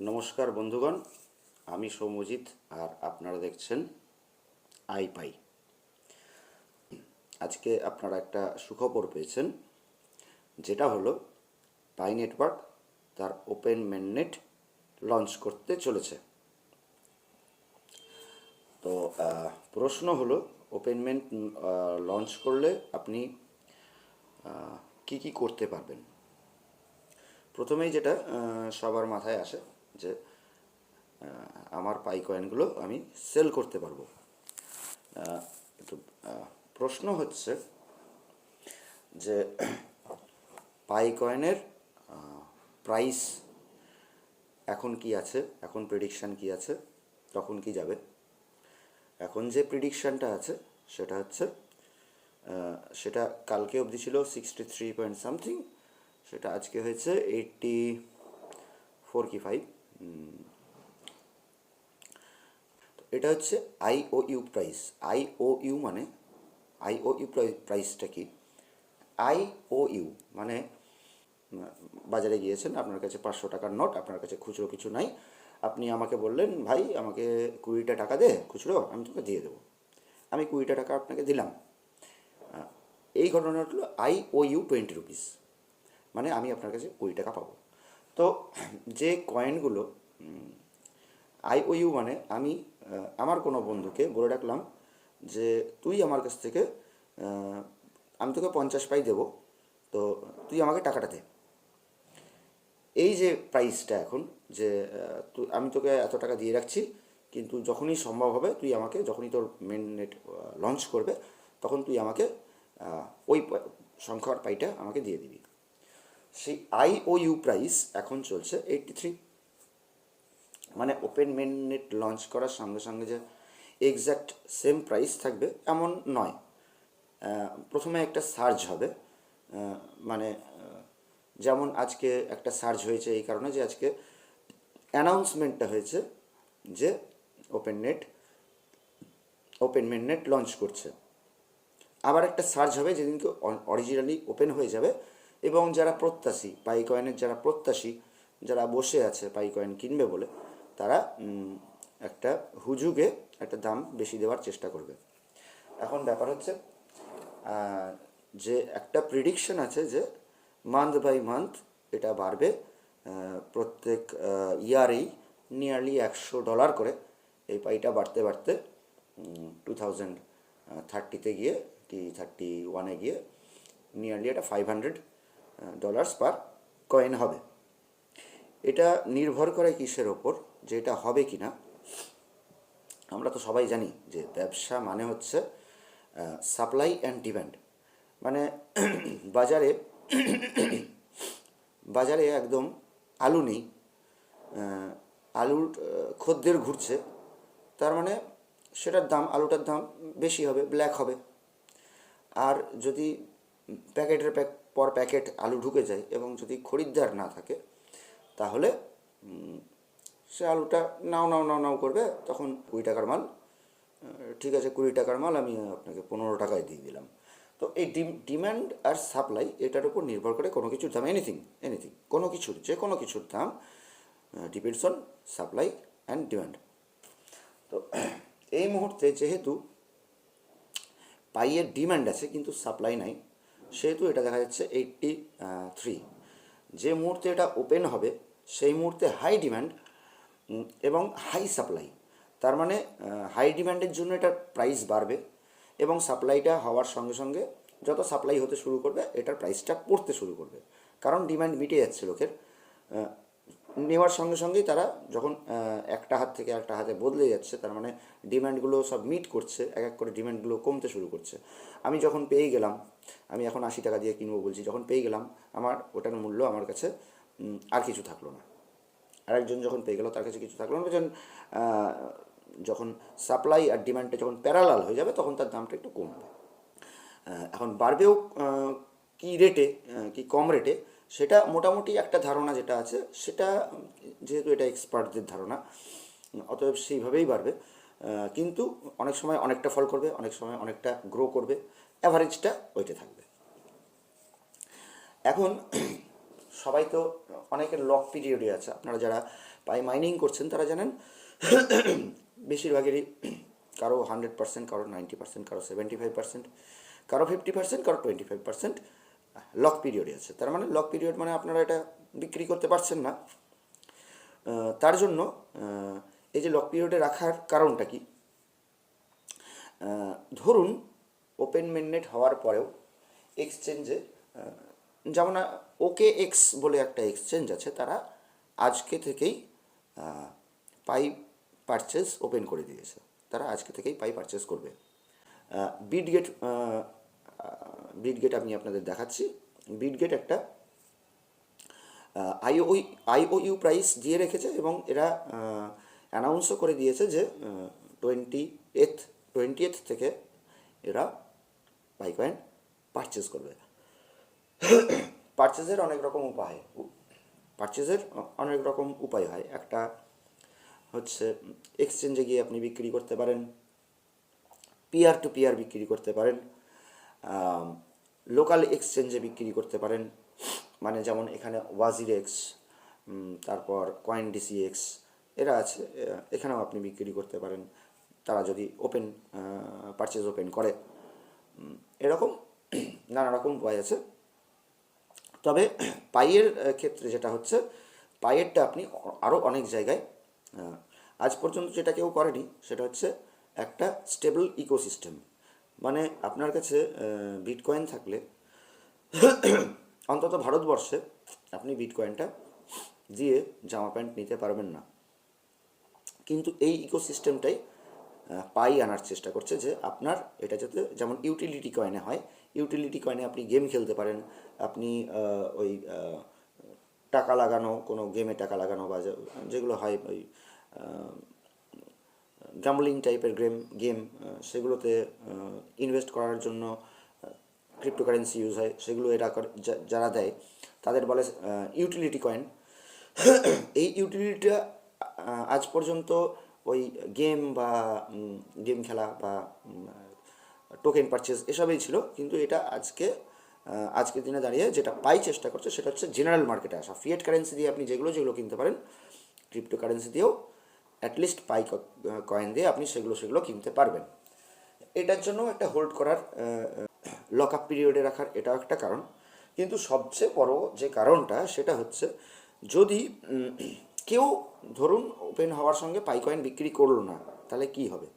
নমস্কার বন্ধুগণ, আমি সৌম্যজিৎ আর আপনারা দেখছেন আইপাই। আজকে আপনারা একটা সুখবর পেয়েছেন, যেটা হলো পাই নেটওয়ার্ক তার ওপেন মেননেট লঞ্চ করতে চলেছে। তো প্রশ্ন হলো, ওপেন মেন লঞ্চ করলে আপনি কি কি করতে পারবেন। প্রথমেই যেটা সবার মাথায় আসে যে আমার পাই কয়েনগুলো আমি সেল করতে পারবো। তো প্রশ্ন হচ্ছে যে পাই কয়েনের প্রাইস এখন কি আছে, এখন প্রেডিকশান কি আছে, তখন কি যাবে। এখন যে প্রেডিকশানটা আছে সেটা হচ্ছে সেটা কালকে অবধি ছিল 63 পয়েন্ট সামথিং, সেটা আজকে হয়েছে 84 কি 5। এটা হচ্ছে আইওইউ প্রাইস। আইওইউ মানে আইওইউ প্রাইসটা কি? আইওইউ মানে বাজারে গিয়েছেন, আপনার কাছে 500 টাকার নোট, আপনার কাছে খুচরো কিছু নাই, আপনি আমাকে বললেন, ভাই আমাকে 20টা টাকা দে খুচরো, আমি তোকে দিয়ে দেবো। আমি 20টা টাকা আপনাকে দিলাম। এই ঘটনাটা হলো আইওইউ 20 রুপিস, মানে আমি আপনার কাছে 20 টাকা পাবো। তো যে কয়েনগুলো আইওইউ মানে আমি আমার কোনো বন্ধুকে বলে রাখলাম যে তুই আমার কাছ থেকে আমি তোকে 50 পাই দেবো, তো তুই আমাকে টাকাটা দে। এই যে প্রাইসটা এখন, যে আমি তোকে এত টাকা দিয়ে রাখছি, কিন্তু যখনই সম্ভব হবে তুই আমাকে, যখনই তোর মেন নেট লঞ্চ করবে তখন তুই আমাকে ওই সংখ্যার পাইটা আমাকে দিয়ে দিবি। সেই আইওইউ প্রাইস এখন চলছে 83। মানে ওপেন মেন নেট লঞ্চ করার সঙ্গে সঙ্গে যে এক্স্যাক্ট সেম প্রাইস থাকবে এমন নয়। প্রথমে একটা সার্জ হবে, মানে যেমন আজকে একটা সার্জ হয়েছে এই কারণে যে আজকে অ্যানাউন্সমেন্টটা হয়েছে যে ওপেন মেন নেট লঞ্চ করছে। আবার একটা সার্চ হবে যেদিনকে অরিজিনালি ওপেন হয়ে যাবে, এবং যারা প্রত্যাশী, পাই কয়েনের যারা প্রত্যাশী, যারা বসে আছে পাই কয়েন কিনবে বলে, তারা একটা হুজুগে একটা দাম বেশি দেওয়ার চেষ্টা করবে। এখন ব্যাপার হচ্ছে যে একটা প্রিডিকশন আছে যে মান্থ বাই মান্থ এটা বাড়বে, প্রত্যেক ইয়ারেই নিয়ারলি $100 করে এই পাইটা বাড়তে বাড়তে 2030 গিয়ে কি 31 গিয়ে নিয়ারলি এটা $500 পার কয়েন হবে। এটা নির্ভর করে কিসের ওপর, যে এটা হবে কি না। আমরা তো সবাই জানি যে ব্যবসা মানে হচ্ছে সাপ্লাই অ্যান্ড ডিম্যান্ড। মানে বাজারে বাজারে একদম আলু নেই, আলুর খদ্দের ঘুরছে, তার মানে সেটার দাম, আলুটার দাম বেশি হবে, ব্ল্যাক হবে। আর যদি প্যাকেটের পর প্যাকেট আলু ঢুকে যায় এবং যদি খরিদ্দার না থাকে, তাহলে সে আলুটা নাও নাও নাও নাও করবে। তখন 20 টাকার মাল, ঠিক আছে 20 টাকার মাল আমি আপনাকে 15 টাকায় দিয়ে দিলাম। তো এই ডিম্যান্ড আর সাপ্লাই, এটার উপর নির্ভর করে কোনো কিছুর দাম, এনিথিং কোনো কিছুর, যে কোনো কিছুর দাম depends on supply and demand. তো এই মুহূর্তে যেহেতু পাইয়ের ডিম্যান্ড আছে কিন্তু সাপ্লাই নাই, সেহেতু এটা দেখা যাচ্ছে 83। যে মুহূর্তে এটা ওপেন হবে সেই মুহূর্তে হাই ডিম্যান্ড এবং হাই সাপ্লাই, তার মানে হাই ডিম্যান্ডের জন্য এটার প্রাইস বাড়বে, এবং সাপ্লাইটা হওয়ার সঙ্গে সঙ্গে যত সাপ্লাই হতে শুরু করবে এটার প্রাইসটা পড়তে শুরু করবে, কারণ ডিম্যান্ড মিটে যাচ্ছে লোকের। নেওয়ার সঙ্গে সঙ্গেই তারা যখন একটা হাত থেকে একটা হাতে বদলে যাচ্ছে, তার মানে ডিম্যান্ডগুলো সব মিট করছে, এক এক করে ডিম্যান্ডগুলো কমতে শুরু করছে। আমি যখন পেয়ে গেলাম, আমি এখন 80 টাকা দিয়ে কিনবো বলছি, যখন পেয়ে গেলাম আমার ওটার মূল্য আমার কাছে আর কিছু থাকলো না। আরেকজন যখন পেয়ে গেল তার কাছে কিছু থাকলো না। যখন সাপ্লাই আর ডিম্যান্ডটা যখন প্যারালাল হয়ে যাবে তখন তার দামটা একটু কমবে। এখন বাড়বেও কি রেটে, কি কম রেটে, সেটা মোটামুটি একটা ধারণা যেটা আছে, সেটা যেহেতু এটা এক্সপার্টদের ধারণা, অতএব সেইভাবেই বাড়বে। কিন্তু অনেক সময় অনেকটা ফল করবে, অনেক সময় অনেকটা গ্রো করবে, অ্যাভারেজটা ওইটা থাকবে। এখন সবাই তো অনেকের লক পিরিয়ডে আছে। আপনারা যারা পাই মাইনিং করছেন তারা জানেন বেশিরভাগেরই কারো 100%, কারো 90%, কারো 75%, কারো 50%, কারো 25% লক পিরিয়ডে আছে। তার মানে লক পিরিয়ড মানে আপনারা এটা বিক্রি করতে পারছেন না। তার জন্য এই যে লক পিরিয়ডে রাখার কারণটা কি, ধরুন ওপেন মেননেট হওয়ার পরেও এক্সচেঞ্জে যেমন ওকে এক্স বলে একটা এক্সচেঞ্জ আছে, তারা আজকে থেকেই পাই পারচেস ওপেন করে দিয়েছে, তারা আজকে থেকেই পাই পারচেস করবে। বিটগেট, বিটগেট আমি আপনাদের দেখাচ্ছি। বিটগেট একটা আইওইউ প্রাইস দিয়ে রেখেছে এবং এরা অ্যানাউন্সও করে দিয়েছে যে 20th থেকে এরা পাইকয়েন পারচেস করবে। পারচেজের অনেক রকম উপায় হয়। একটা হচ্ছে এক্সচেঞ্জে গিয়ে আপনি বিক্রি করতে পারেন, পিয়ার টু পিয়ার বিক্রি করতে পারেন, লোকাল এক্সচেঞ্জে বিক্রি করতে পারেন, মানে যেমন এখানে ওয়াজির এক্স, তারপর কয়েন ডিসি এক্স এরা আছে, এখানেও আপনি বিক্রি করতে পারেন তারা যদি পারচেজ ওপেন করে। এরকম নানা রকম উপায় আছে। তবে পাইয়ের ক্ষেত্রে যেটা হচ্ছে, পাইয়েরটা আপনি আরও অনেক জায়গায় আজ পর্যন্ত যেটা কেউ করেনি সেটা হচ্ছে একটা স্টেবল ইকোসিস্টেম। মানে আপনার কাছে বিটকয়েন থাকলে অন্তত ভারতবর্ষে আপনি বিটকয়েনটা দিয়ে জামা প্যান্ট নিতে পারবেন না, কিন্তু এই ইকোসিস্টেমটাই পাই আনার চেষ্টা করছে যে আপনার এটা যাতে যেমন ইউটিলিটি কয়েনে হয়, ইউটিলিটি কয়েনে আপনি গেম খেলতে পারেন, আপনি ওই টাকা লাগানো কোনো গেমে টাকা লাগানো বা যেগুলো হয় ওই গ্যাম্বলিং টাইপের গেম সেগুলোতে ইনভেস্ট করার জন্য ক্রিপ্টোকারেন্সি ইউজ হয়, সেগুলো এরা যারা দেয় তাদের বলে ইউটিলিটি কয়েন। এই ইউটিলিটিটা আজ পর্যন্ত ওই গেম বা গেম খেলা বা টোকেন পারচেজ এসবই ছিল, কিন্তু এটা আজকের দিনে দাঁড়িয়ে যেটা পাই চেষ্টা করছে সেটা হচ্ছে জেনারেল মার্কেটে আসা। ফিয়েট কারেন্সি দিয়ে আপনি যেগুলো কিনতে পারেন, ক্রিপ্টো কারেন্সি দিয়েও অ্যাটলিস্ট পাই কয়েন দিয়ে আপনি সেগুলো কিনতে পারবেন। এটার জন্য একটা হোল্ড করার, লক আপ পিরিয়ডে রাখার এটাও একটা কারণ। কিন্তু সবচেয়ে বড় যে কারণটা সেটা হচ্ছে, যদি কেউ ধরুন ওপেন হওয়ার সঙ্গে পাই কয়েন বিক্রি করলো না, তাহলে কি হবে?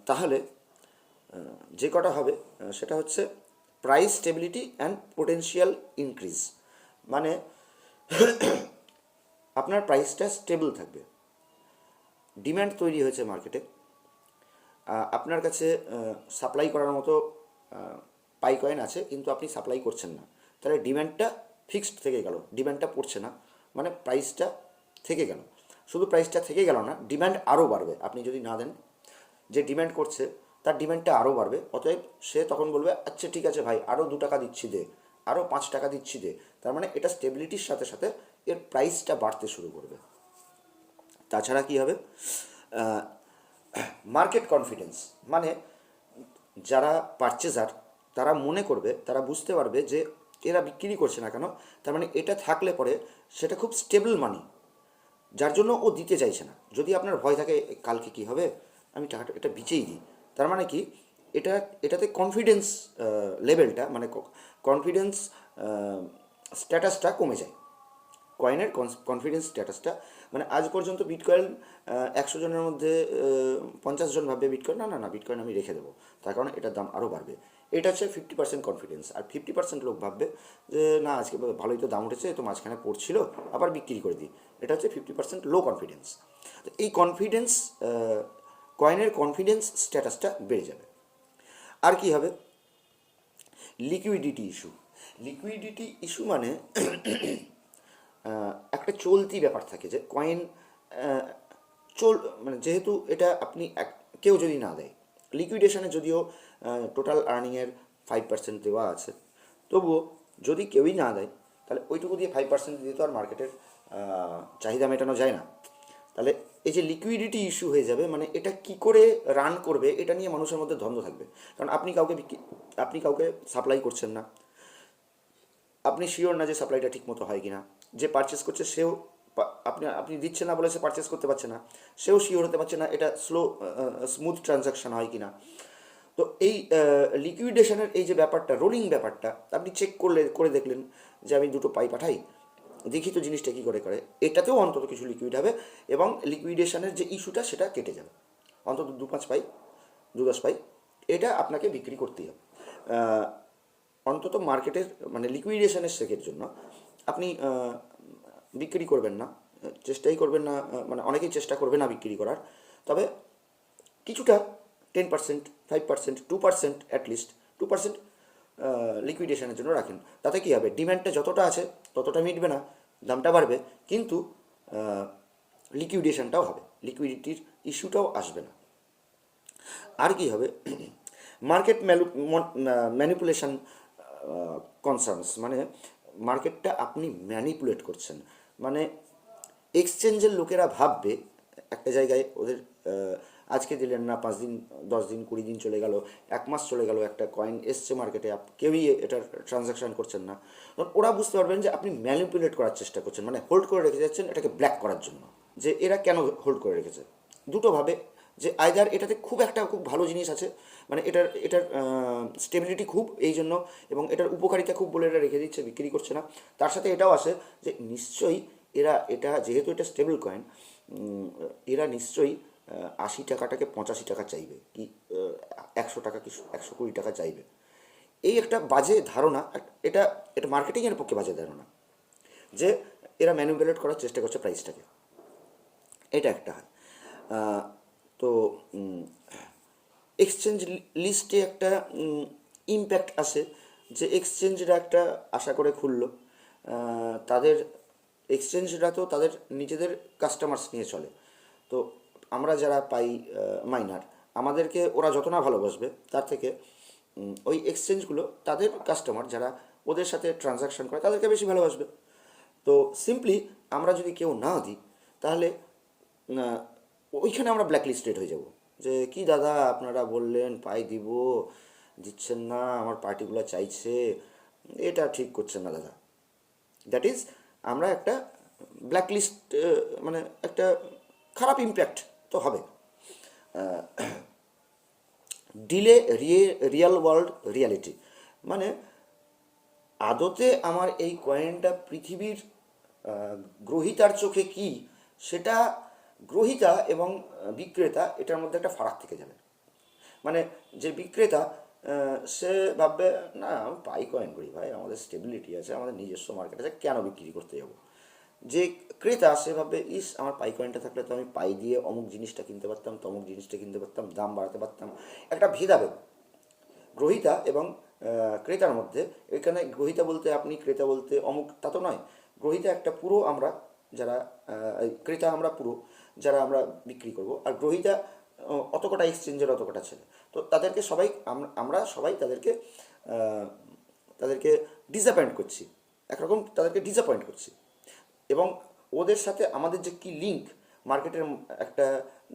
তাহলে যে কটা হবে সেটা হচ্ছে price stability and potential increase. মানে আপনার প্রাইসটা স্টেবল থাকবে, ডিম্যান্ড তৈরি হয়েছে মার্কেটে, আপনার কাছে সাপ্লাই করার মতো পাই কয়েন আছে কিন্তু আপনি সাপ্লাই করছেন না, তাহলে ডিম্যান্ডটা ফিক্সড থেকে গেল, ডিম্যান্ডটা পড়ছে না, মানে প্রাইসটা থেকে গেল। শুধু প্রাইসটা থেকে গেল না, ডিম্যান্ড আরও বাড়বে। আপনি যদি না দেন, যে ডিম্যান্ড করছে তার ডিম্যান্ডটা আরও বাড়বে, অতএব সে তখন বলবে আচ্ছা ঠিক আছে ভাই, আরও 2 টাকা দিচ্ছি দে, আরও 5 টাকা দিচ্ছি দে। তার মানে এটা স্টেবিলিটির সাথে সাথে এর প্রাইসটা বাড়তে শুরু করবে। তাছাড়া কী হবে? মার্কেট কনফিডেন্স, মানে যারা পারচেজার তারা মনে করবে, তারা বুঝতে পারবে যে এরা বিক্রি করছে না কেন, তার মানে এটা থাকলে পরে সেটা খুব স্টেবল মানি, যার জন্য ও দিতে চাইছে না। যদি আপনার ভয় থাকে কালকে কি হবে, আমি টাকাটা এটা বিচেই দিই, তার মানে কি এটাতে কনফিডেন্স লেভেলটা, মানে কনফিডেন্স স্ট্যাটাসটা কমে যায়। কয়েনের কনফিডেন্স স্ট্যাটাসটা, মানে আজ পর্যন্ত বিটকয়েন 100 জনের মধ্যে 50 জন ভাববে বিটকয়েন না বিটকয়েন আমি রেখে দেবো, তার কারণ এটার দাম আরও বাড়বে। এটা হচ্ছে 50% কনফিডেন্স। আর 50% লোক ভাববে যে না আজকে ভালোই তো দাম উঠেছে, তো মাঝখানে পড়ছিল আবার বিক্রি করে দিই। এটা হচ্ছে 50% লো কনফিডেন্স। তো এই কনফিডেন্স, কয়েনের কনফিডেন্স স্ট্যাটাসটা বেড়ে যাবে। আর কি হবে? Liquidity issue. লিকুইডিটি ইস্যু মানে একটা চলতি ব্যাপার থাকে যে কয়েন মানে যেহেতু এটা আপনি কেউ যদি না দেয়, লিকুইডেশনে যদিও টোটাল আর্নিংয়ের 5% দেওয়া আছে, তবুও যদি কেউই না দেয় তাহলে ওইটুকু দিয়ে 5% দিয়ে তো আর মার্কেটের চাহিদা মেটানো যায় না। তাহলে এই যে লিকুইডিটি ইস্যু হয়ে যাবে, মানে এটা কি করে রান করবে এটা নিয়ে মানুষের মধ্যে দ্বন্দ্ব থাকবে। কারণ আপনি কাউকে সাপ্লাই করছেন না, আপনি শিওর না যে সাপ্লাইটা ঠিক মতো হয় কি না, যে পারচেস করছে সেও আপনি আপনি দিচ্ছে না বলে সে পারচেস করতে পারছে না, সেও শিওর হতে পারছে না এটা স্মুথ ট্রানজাকশন হয় কি না। তো এই লিকুইডেশনের এই যে ব্যাপারটা, রোলিং ব্যাপারটা, আপনি চেক করে দেখলেন যে আমি দুটো পাই পাঠাই, দেখি তো জিনিসটা কী করে করে, এটাতেও অন্তত কিছু লিকুইড হবে এবং লিকুইডেশনের যে ইস্যুটা সেটা কেটে যাবে। অন্তত 2-5 পাই, 2-10 পাই, এটা আপনাকে বিক্রি করতেই হবে। অন্তত মার্কেটের মানে লিকুইডেশনের শেখের জন্য আপনি বিক্রি করবেন না, চেষ্টাই করবেন না, মানে অনেকেই চেষ্টা করবে না বিক্রি করার, তবে কিছুটা 10%, 5%, 2% অ্যাটলিস্ট 2% লিকুইডেশনের জন্য রাখেন। তাতে কী হবে, ডিম্যান্ডটা যতটা আছে ততটা মিটবে না, দামটা বাড়বে, কিন্তু লিকুইডেশনটাও হবে, লিকুইডিটির ইস্যুটাও আসবে না। আর কি হবে, মার্কেট ম্যানিপুলেশন কনসার্নস, মানে মার্কেটটা আপনি ম্যানিপুলেট করছেন, মানে এক্সচেঞ্জের লোকেরা ভাববে একটা জায়গায় ওদের আজকে দিলেন না, 5 দিন 10 দিন 20 দিন চলে গেল, 1 মাস চলে গেল, একটা কয়েন এসছে মার্কেটে, কেউই এটার ট্রানজ্যাকশন করছেন না, তখন ওরা বুঝতে পারবেন যে আপনি ম্যানিপুলেট করার চেষ্টা করছেন, মানে হোল্ড করে রেখে যাচ্ছেন এটাকে ব্ল্যাক করার জন্য। যে এরা কেন হোল্ড করে রেখেছে, দুটো ভাবে, যে আইদার এটাতে খুব ভালো জিনিস আছে, মানে এটার স্টেবিলিটি খুব এই জন্য, এবং এটার উপকারিতা খুব বলে এরা রেখে দিচ্ছে, বিক্রি করছে না। তার সাথে এটাও আসে যে নিশ্চয়ই এটা যেহেতু এটা স্টেবল কয়েন, এরা নিশ্চয়ই 80 টাকাটাকে 85 টাকা চাইবে, কি 100 টাকা কি 120 টাকা চাইবে। এই একটা বাজে ধারণা, এটা এটা মার্কেটিংয়ের পক্ষে বাজে ধারণা, যে এরা ম্যানিপুলেট করার চেষ্টা করছে প্রাইসটাকে, এটা একটা হয়। তো এক্সচেঞ্জ লিস্টে একটা ইম্প্যাক্ট আসে, যে এক্সচেঞ্জরা একটা আশা করে খুললো, তাদের এক্সচেঞ্জরা তো তাদের নিজেদের কাস্টমার্স নিয়ে চলে, তো আমরা যারা পাই মাইনার, আমাদেরকে ওরা যত না ভালোবাসবে তার থেকে ওই এক্সচেঞ্জগুলো তাদের কাস্টমার যারা ওদের সাথে ট্রানজাকশন করে তাদেরকে বেশি ভালোবাসবে। তো সিম্পলি আমরা যদি কেউ না দিই, তাহলে ওইখানে আমরা ব্ল্যাকলিস্টেড হয়ে যাব, যে কি দাদা আপনারা বললেন পাই দিব, দিচ্ছেন না, আমার পার্টিগুলো চাইছে, এটা ঠিক করছেন না দাদা। দ্যাট ইজ আমরা একটা ব্ল্যাকলিস্ট, মানে একটা খারাপ ইম্প্যাক্ট তো হবে। ডিলে রিয়েল ওয়ার্ল্ড রিয়ালিটি, মানে আদতে আমার এই কয়েনটা পৃথিবীর গ্রহিতার চোখে কি, সেটা গ্রহিতা এবং বিক্রেতা এটার মধ্যে একটা ফারাক থেকে যাবে। মানে যে বিক্রেতা সে ভাববে না আমি পাই কয়েন করি ভাই, আমাদের স্টেবিলিটি আছে, আমাদের নিজস্ব মার্কেট আছে, কেন বিক্রি করতে যাব। যে ক্রেতা সে ভাববে ইস আমার পাই কয়েনটা থাকলে তো আমি পাই দিয়ে অমুক জিনিসটা কিনতে পারতাম, তমুক জিনিসটা কিনতে পারতাম, দাম বাড়াতে পারতাম, একটা ভেদাভেদ গ্রহিতা এবং ক্রেতার মধ্যে। এখানে গ্রহিতা বলতে আপনি, ক্রেতা বলতে অমুক, তা তো নয়। গ্রহিতা একটা পুরো আমরা যারা, ক্রেতা আমরা পুরো যারা আমরা বিক্রি করব, আর গ্রহিতা অত কটা এক্সচেঞ্জের অত কটা ছেলে, তো তাদেরকে সবাই আমরা সবাই তাদেরকে ডিসঅ্যাপয়েন্ট করছি, একরকম তাদেরকে ডিসঅ্যাপয়েন্ট করছি। এবং ওদের সাথে আমাদের যে কি লিঙ্ক, মার্কেটের একটা,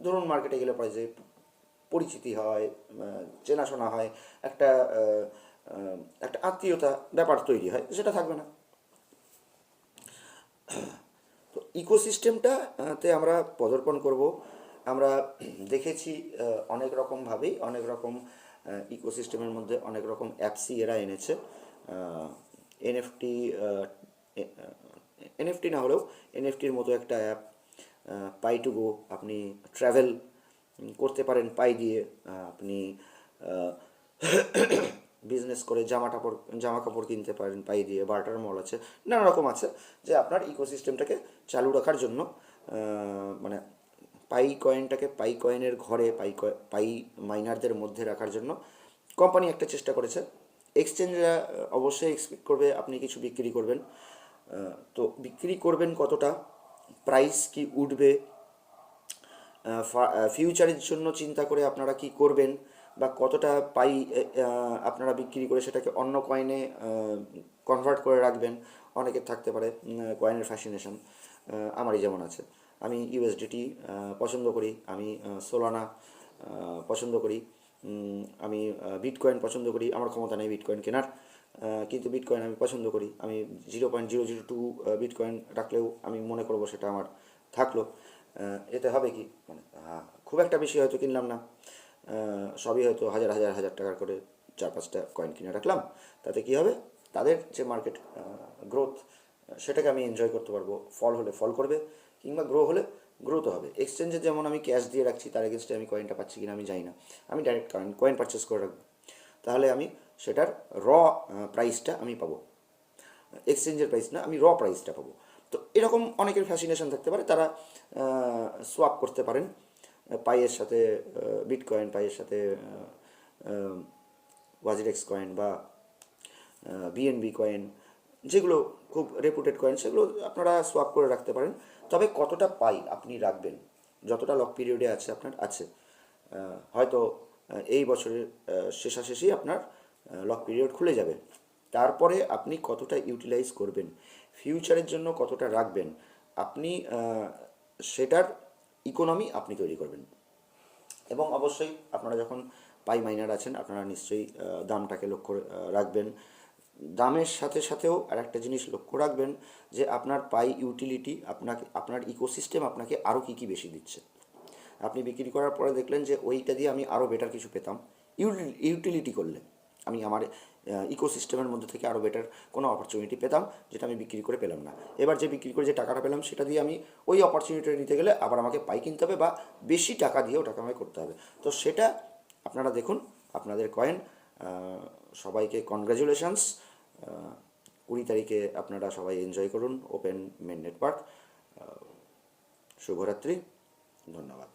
ধরুন মার্কেটে গেলে পরে যে পরিচিতি হয়, চেনাশোনা হয়, একটা একটা আত্মীয়তা ব্যাপার তৈরি হয়, সেটা থাকবে না। তো ইকোসিস্টেমটাতে আমরা পদার্পণ করব। আমরা দেখেছি অনেক রকমভাবেই, অনেক রকম ইকোসিস্টেমের মধ্যে অনেক রকম অ্যাপসই এরা এনেছে। এনএফটি, এনএফটি না হলেও এনএফটির মতো একটা অ্যাপ, পাই টু গো, আপনি ট্রাভেল করতে পারেন পাই দিয়ে, আপনি বিজনেস করে জামা কাপড় কিনতে পারেন পাই দিয়ে, বার্টার মল আছে, নানা রকম আছে, যে আপনার ইকোসিস্টেমটাকে চালু রাখার জন্য, মানে পাই কয়েনটাকে পাই কয়েনের ঘরে পাই মাইনারদের মধ্যে রাখার জন্য কোম্পানি একটা চেষ্টা করেছে। এক্সচেঞ্জরা অবশ্যই এক্সপেক্ট করবে আপনি কিছু বিক্রি করবেন, তো বিক্রি করবেন কতটা, প্রাইস কি উঠবে, ফিউচারের জন্য চিন্তা করে আপনারা কি করবেন, বা কতটা পাই আপনারা বিক্রি করে সেটাকে অন্য কয়েনে কনভার্ট করে রাখবেন। অনেকের থাকতে পারে কয়েনের ফ্যাসিনেশন, আমারই যেমন আছে। আমি ইউএসডিটি পছন্দ করি, আমি সোলানা পছন্দ করি, আমি বিটকয়েন পছন্দ করি, আমার ক্ষমতা নেই বিটকয়েন কেনার, কিন্তু বিটকয়েন আমি পছন্দ করি, আমি 0.002 বিটকয়েন রাখলেও আমি মনে করবো সেটা আমার থাকলো। এতে হবে কি, মানে খুব একটা বেশি হয়তো কিনলাম না, সবই হয়তো হাজার হাজার হাজার টাকার করে 4-5টা কয়েন কিনে রাখলাম। তাতে কি হবে, তাদের যে মার্কেট গ্রোথ সেটাকে আমি এনজয় করতে পারবো। ফল হলে ফল করবে, কিংবা গ্রো হলে গ্রোথ হবে। এক্সচেঞ্জে যেমন আমি ক্যাশ দিয়ে রাখছি, তার এগেনস্টে আমি কয়েনটা পাচ্ছি কিনা আমি জানি না, আমি ডাইরেক্ট কয়েন পারচেস করে রাখবো। তাহলে আমি সেটার র প্রাইসটা আমি পাবো, এক্সচেঞ্জের প্রাইস না, আমি র প্রাইসটা পাবো। তো এরকম অনেকের ফ্যাসিনেশন থাকতে পারে, তারা সোয়াপ করতে পারেন পাইয়ের সাথে বিটকয়েন, পাইয়ের সাথে ওয়াজিরেক্স কয়েন বা বিএনবি কয়েন, যেগুলো খুব রেপুটেড কয়েন, সেগুলো আপনারা সোয়াপ করে রাখতে পারেন। তবে কতটা পাই আপনি রাখবেন, যতটা লক পিরিয়ডে আছে আপনার আছে, হয়তো এই বছরের শেষাশেষি আপনার লক পিরিয়ড খুলে যাবে, তারপরে আপনি কতটা ইউটিলাইজ করবেন, ফিউচারের জন্য কতটা রাখবেন, আপনি সেটার ইকোনমি আপনি তৈরি করবেন। এবং অবশ্যই আপনারা যখন পাই মাইনার আছেন, আপনারা নিশ্চয়ই দামটাকে লক্ষ্য রাখবেন। দামের সাথে সাথেও আর একটা জিনিস লক্ষ্য রাখবেন, যে আপনার পাই ইউটিলিটি আপনাকে, আপনার ইকোসিস্টেম আপনাকে আরও কী কী বেশি দিচ্ছে। আপনি বিক্রি করার পরে দেখলেন যে ওইটা দিয়ে আমি আরও বেটার কিছু পেতাম, ইউটিলিটি করলে আমি আমার ইকোসিস্টেমের মধ্যে থেকে আরও বেটার কোনো অপরচুনিটি পেতাম, যেটা আমি বিক্রি করে পেলাম না। এবার যে বিক্রি করে যে টাকাটা পেলাম, সেটা দিয়ে আমি ওই অপরচুনিটিটা নিতে গেলে আবার আমাকে পাই কিনতে হবে, বা বেশি টাকা দিয়ে ওটাকে আমাকে করতে হবে। তো সেটা আপনারা দেখুন, আপনাদের কয়েন। সবাইকে কনগ্র্যাচুলেশনস। 20 তারিখে আপনারা সবাই এনজয় করুন ওপেন মেন নেটওয়ার্ক। শুভরাত্রি, ধন্যবাদ।